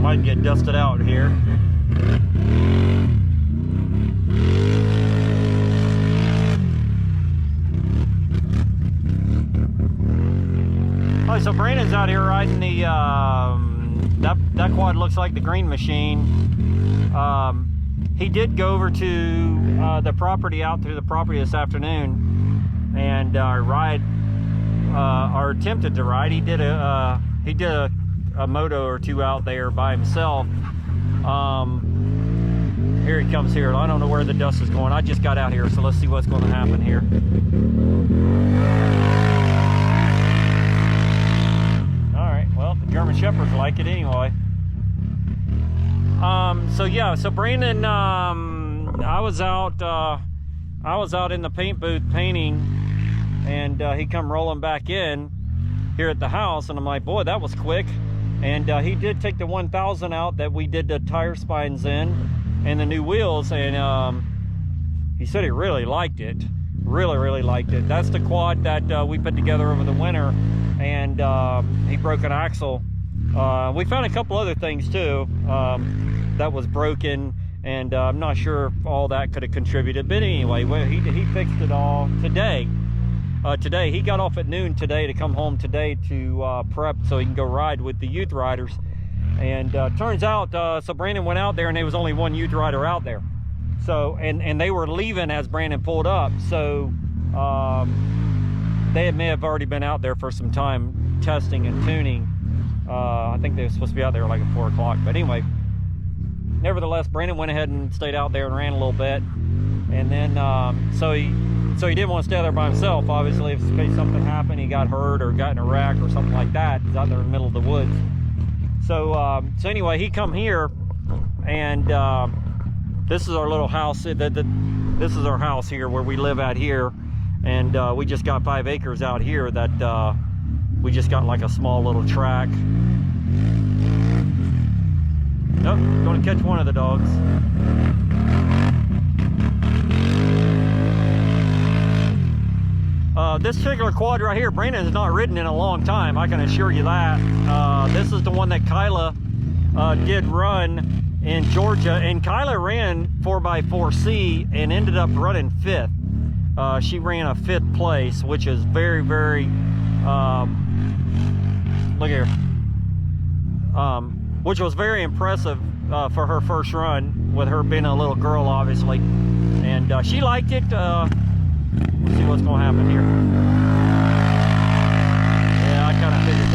Might get dusted out here. Oh, so Brandon's out here riding the that quad looks like the Green Machine. He did go over to the property, out through the property this afternoon, and ride or attempted to ride. He did a moto or two out there by himself. Here he comes here. I don't know where the dust is going. I just got out here, so let's see what's going to happen here. All right, well, the German Shepherds like it anyway. So yeah, so Brandon, I was out in the paint booth painting, and he come rolling back in here at the house, and I'm like, boy, that was quick. And he did take the 1000 out that we did the tire spines in and the new wheels, and he said he really liked it. Really liked it. That's the quad that we put together over the winter, and he broke an axle. We found a couple other things too that was broken, and I'm not sure if all that could have contributed, but anyway, he fixed it all today. Today he got off at noon today to come home today to prep so he can go ride with the youth riders. And turns out so Brandon went out there, and there was only one youth rider out there, so and they were leaving as Brandon pulled up, so they may have already been out there for some time testing and tuning. I think they were supposed to be out there like at 4 o'clock, but anyway, nevertheless, Brandon went ahead and stayed out there and ran a little bit, and then so he didn't want to stay there by himself. Obviously, if in case something happened, he got hurt or got in a wreck or something like that. He's out there in the middle of the woods. So so anyway, he come here, and this is our little house. This is our house here where we live out here, and we just got 5 acres out here that we just got like a small little track. Nope, going to catch one of the dogs. This particular quad right here, Brandon has not ridden in a long time, I can assure you that. This is the one that Kyla did run in Georgia, and Kyla ran 4x4C and ended up running 5th. She ran a 5th place, which is very look here, which was very impressive for her first run, with her being a little girl, obviously, and she liked it. Let's see what's going to happen here. Yeah, I kind of figured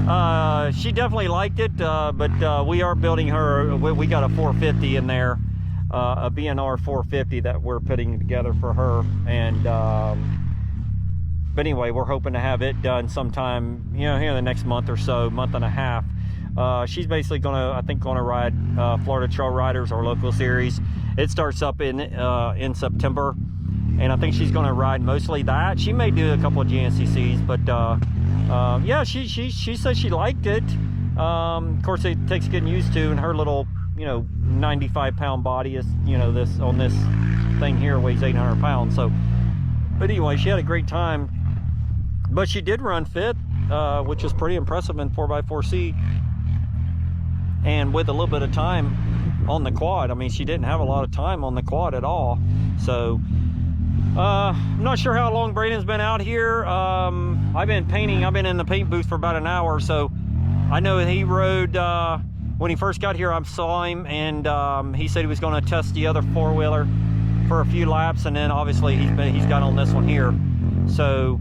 that. She definitely liked it, but we are building her. We got a 450 in there, a BNR 450 that we're putting together for her, and but anyway, we're hoping to have it done sometime, you know, here in the next month or so, month and a half. She's basically I think gonna ride Florida Trail Riders, our local series. It starts up in September, and I think she's gonna ride mostly that. She may do a couple of GNCCs, but yeah, she said she liked it. Of course, it takes getting used to, and her little, you know, 95-pound body is, you know, this thing here weighs 800 pounds. So, but anyway, she had a great time. But she did run 5th, which is pretty impressive in 4x4C, and with a little bit of time on the quad. I mean, she didn't have a lot of time on the quad at all. So I'm not sure how long Brandon's been out here. I've been painting. I've been in the paint booth for about an hour, so I know he rode when he first got here. I saw him, and he said he was going to test the other 4-wheeler for a few laps, and then obviously he's got on this one here. So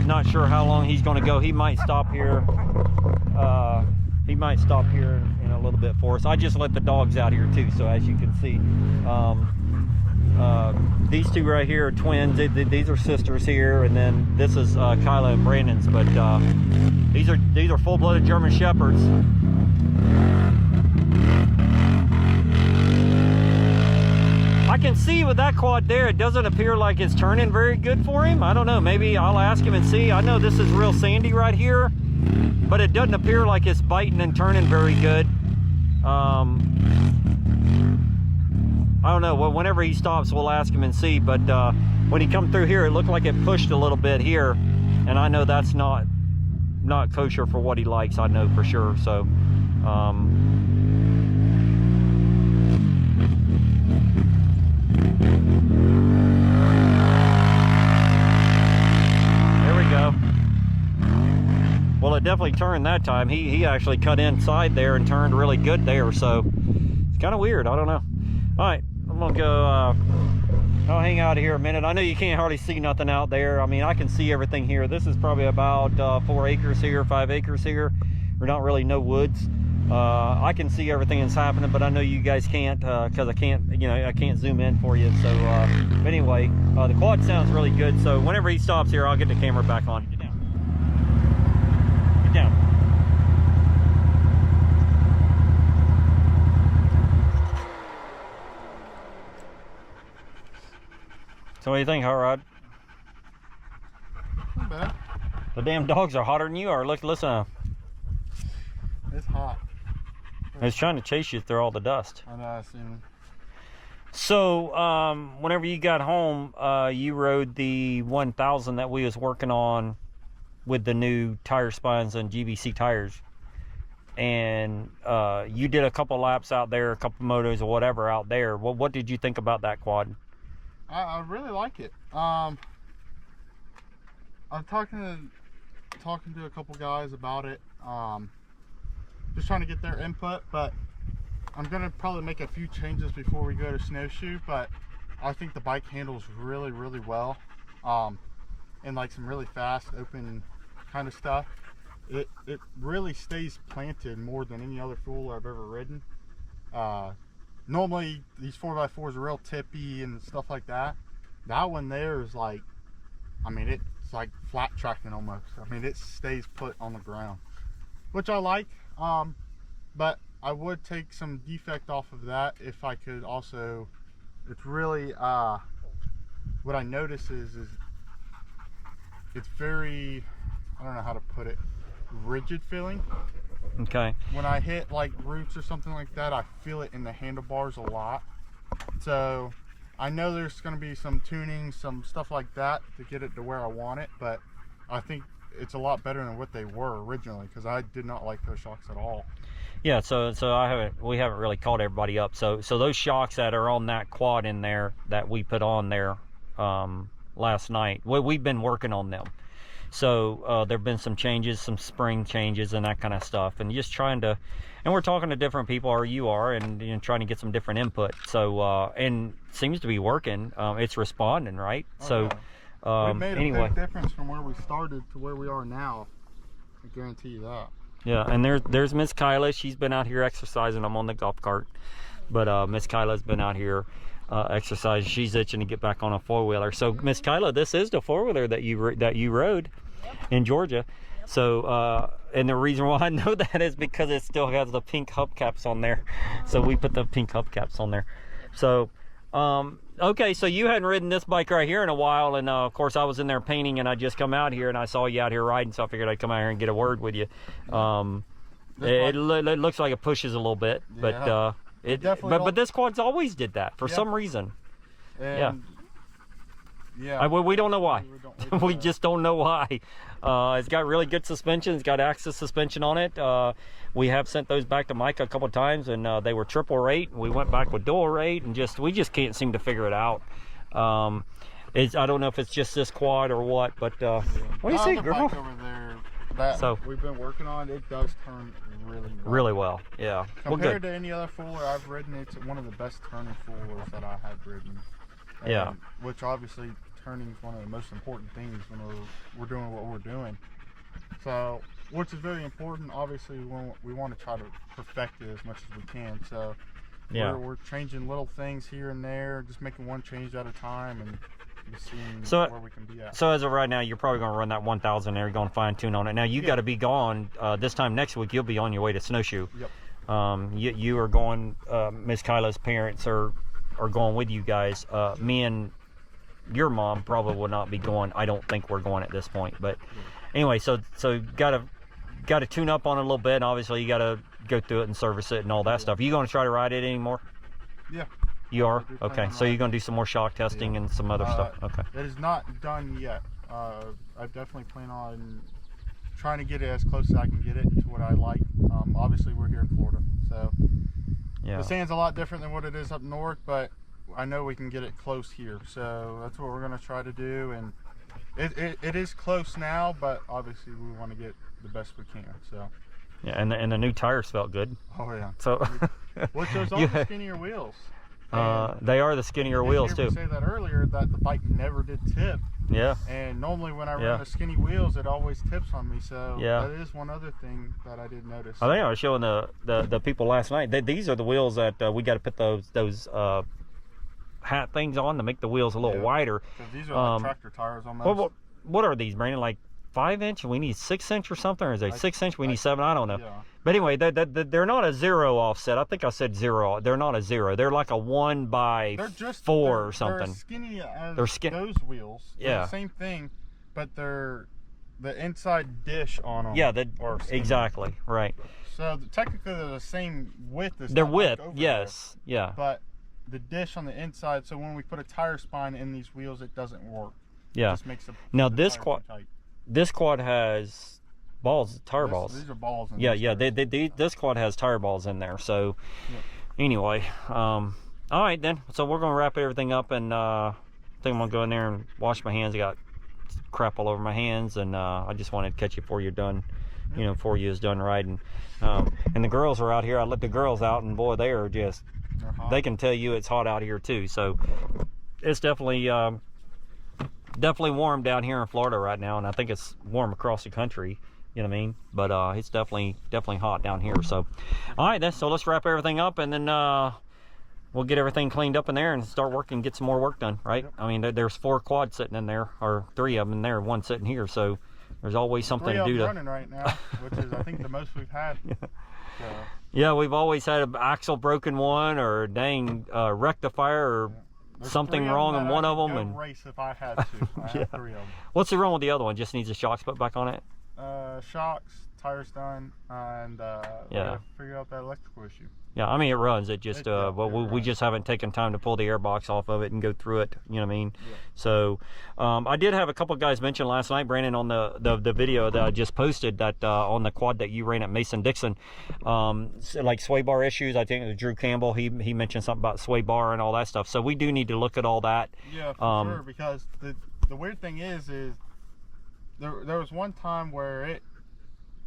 not sure how long he's going to go. He might stop here. He might stop here in a little bit for us. I just let the dogs out here too, so as you can see, these two right here are twins. These are sisters here, and then this is Kyla and Brandon's. But these are full-blooded German Shepherds. I can see with that quad there, it doesn't appear like it's turning very good for him. I don't know, maybe I'll ask him and see. I know this is real sandy right here, but it doesn't appear like it's biting and turning very good. I don't know. Well, whenever he stops, we'll ask him and see. But when he come through here, it looked like it pushed a little bit here, and I know that's not not kosher for what he likes, I know for sure. So there we go. Well, it definitely turned that time. He actually cut inside there and turned really good there, so it's kind of weird. I don't know. All right, I'm gonna go I'll hang out here a minute. I know you can't hardly see nothing out there. I mean, I can see everything here. This is probably about 4 acres here, 5 acres here. We're not really no woods. I can see everything that's happening, but I know you guys can't because I can't, you know, I can't zoom in for you. So but anyway, the quad sounds really good. So whenever he stops here, I'll get the camera back on. Get down. Get down. So what do you think, Hot Rod? Not bad. The damn dogs are hotter than you are. Look, listen. It's hot. It's trying to chase you through all the dust. I know, I seen. So, whenever you got home, you rode the 1000 that we was working on with the new tire spines and GBC tires. And you did a couple laps out there, a couple motos or whatever out there. What did you think about that quad? I really like it. I'm talking to a couple guys about it. Just trying to get their input, but I'm gonna probably make a few changes before we go to snowshoe. But I think the bike handles really, really well, and like some really fast, open kind of stuff. It really stays planted more than any other fool I've ever ridden. Normally these 4x4s are real tippy and stuff like that. That one there is like, I mean, it's like flat tracking almost. I mean, it stays put on the ground, which I like. But I would take some defect off of that if I could also. It's really what I notice is it's very, I don't know how to put it, rigid feeling. Okay. When I hit like roots or something like that, I feel it in the handlebars a lot. So I know there's going to be some tuning, some stuff like that to get it to where I want it, but I think it's a lot better than what they were originally, because I did not like those shocks at all. Yeah, so we haven't really called everybody up. So those shocks that are on that quad in there that we put on there last night, we've been working on them. So there've been some changes, some spring changes and that kind of stuff, and just trying to, and we're talking to different people, or you are, and you know, trying to get some different input. So and seems to be working. It's responding, right? Oh, so yeah. We made a anyway, big difference from where we started to where we are now. I guarantee you that. Yeah, and there's Miss Kyla. She's been out here exercising. I'm on the golf cart, but Miss Kyla's been out here exercising. She's itching to get back on a four-wheeler. So Miss Kyla, this is the four-wheeler that you rode in Georgia. So and the reason why I know that is because it still has the pink hubcaps on there. So we put the pink hubcaps on there. So okay, so you hadn't ridden this bike right here in a while, and of course I was in there painting, and I just come out here and I saw you out here riding, so I figured I'd come out here and get a word with you. It looks like it pushes a little bit, but but this quad's always did that for some reason. And we don't know why. We just don't know why. It's got really good suspension. It's got axis suspension on it. We have sent those back to Micah a couple of times, and they were triple rate. We went back with dual rate, and we just can't seem to figure it out. I don't know if it's just this quad or what, but what do you see, girl? Bike over there that we've been working on, it does turn really well. Really well, yeah. Compared to any other fooler I've ridden, it's one of the best turning foolers that I have ridden. And which obviously turning is one of the most important things when we're doing what we're doing. So, which is very important. Obviously, we want to try to perfect it as much as we can. So, we're changing little things here and there, just making one change at a time, and just seeing where we can be at. So, as of right now, you're probably going to run that 1000 there. You're going to fine tune on it. Now, you got to be gone this time next week. You'll be on your way to Snowshoe. Yep. You are going. Miss Kyla's parents are going with you guys. Me and your mom probably will not be going. I don't think we're going at this point, but anyway, so gotta tune up on it a little bit, and obviously you gotta go through it and service it and all that stuff. Are you going to try to ride it anymore? Yeah. You are? Okay, so you're going to do some more shock testing and some other stuff. Okay. It is not done yet. I definitely plan on trying to get it as close as I can get it to what I like. Obviously, we're here in Florida, so Yeah. the sand's a lot different than what it is up north, but I know we can get it close here, so that's what we're going to try to do. And it is close now, but obviously we want to get the best we can. So Yeah, and the new tires felt good. oh yeah, So which those are the skinnier wheels. They are the skinnier wheels too. You say that earlier, that the bike never did tip. Yeah. And normally when I run the skinny wheels, it always tips on me. So Yeah. that is one other thing that I did notice. I think I was showing the people last night. These are the wheels that we got to put those hat things on to make the wheels a little wider. These are like tractor tires almost. What are these, Brandon? Like 5-inch? We need 6-inch or something? Or is it 6-inch? We need 7? I don't know. Yeah. But anyway, they're not a 0 offset. I think I said 0. They're not a 0. They're like a 1x4 or something. They're skinny as They're those wheels. They're Yeah. the same thing, but they're the inside dish on them. Yeah, are skinny. exactly. Right. So technically they're the same width as Their that width, bike over yes. there, Yeah. but the dish on the inside, so when we put a tire spine in these wheels, it doesn't work. Yeah. It just makes Now the this tire quad, too tight. this quad has tire balls. These are balls. Yeah, this quad has tire balls in there. So anyway, all right then. So we're gonna wrap everything up, and I think I'm gonna go in there and wash my hands. I got crap all over my hands, and I just wanted to catch you before you're done. You know, before you is done riding. And the girls are out here. I let the girls out, and boy, they are just. They can tell you it's hot out here too. So it's definitely warm down here in Florida right now, and I think it's warm across the country. You know what I mean? But it's definitely hot down here. So all right then, so let's wrap everything up, and then we'll get everything cleaned up in there and start working, get some more work done, right? Yep. I mean, there's 4 quads sitting in there, or 3 of them in there, 1 sitting here, so there's always something to do. 3 of them running right now, which is I think the most we've had. So. Yeah, we've always had an axle broken one, or dang rectifier, or something wrong in one of them. And race if I had to. I have 3 of them. What's wrong with the other one? Just needs the shocks put back on it? Shocks, tires done, and we gotta figure out that electrical issue. Yeah, I mean it runs. It just we just haven't taken time to pull the airbox off of it and go through it. You know what I mean? Yeah. So I did have a couple guys mention last night, Brandon, on the video that I just posted, that on the quad that you ran at Mason-Dixon, like sway bar issues. I think Drew Campbell, he mentioned something about sway bar and all that stuff. So we do need to look at all that. Yeah, for sure. Because the weird thing is there was one time where it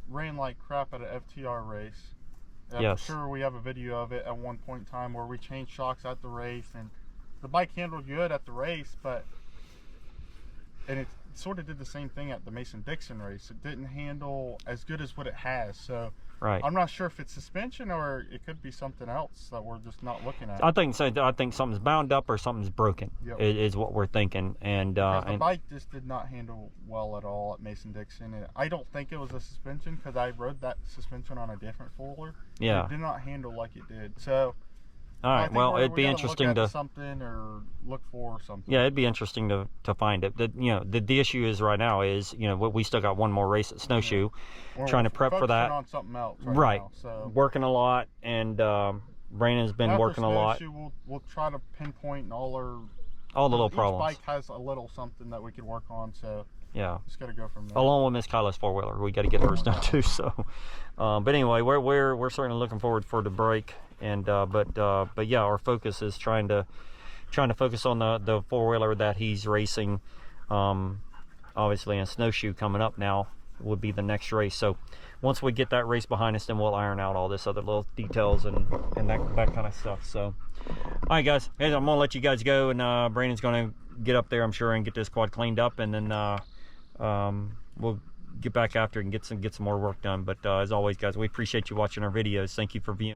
ran like crap at an FTR race. I'm sure we have a video of it at one point in time where we changed shocks at the race, and the bike handled good at the race, and it sort of did the same thing at the Mason-Dixon race. It didn't handle as good as what it has. So I'm not sure if it's suspension or it could be something else that we're just not looking at. I think so. I think something's bound up or something's broken. Is what we're thinking. And the bike just did not handle well at all at Mason-Dixon. I don't think it was a suspension, because I rode that suspension on a different four-wheeler. Yeah. It did not handle like it did. So all right, well, it'd be interesting to something or look for something. Yeah, it'd be interesting to find it. The issue is right now is, we still got one more race at Snowshoe, trying to prep for that. On something else right now, so. Working a lot, and Brandon's been working a lot. We'll try to pinpoint all the little problems. Each bike has a little something that we could work on, so yeah, just got to go from there. Along with Miss Kyla's 4-wheeler, we got to get hers done too. So, but anyway, we're certainly looking forward for the break. And but yeah, our focus is trying to focus on the 4-wheeler that he's racing. Obviously, in Snowshoe coming up now would be the next race. So once we get that race behind us, then we'll iron out all this other little details and that kind of stuff. So all right, guys, I'm gonna let you guys go, and Brandon's gonna get up there, I'm sure, and get this quad cleaned up, and then we'll get back after and get some more work done. But as always, guys, we appreciate you watching our videos. Thank you for viewing.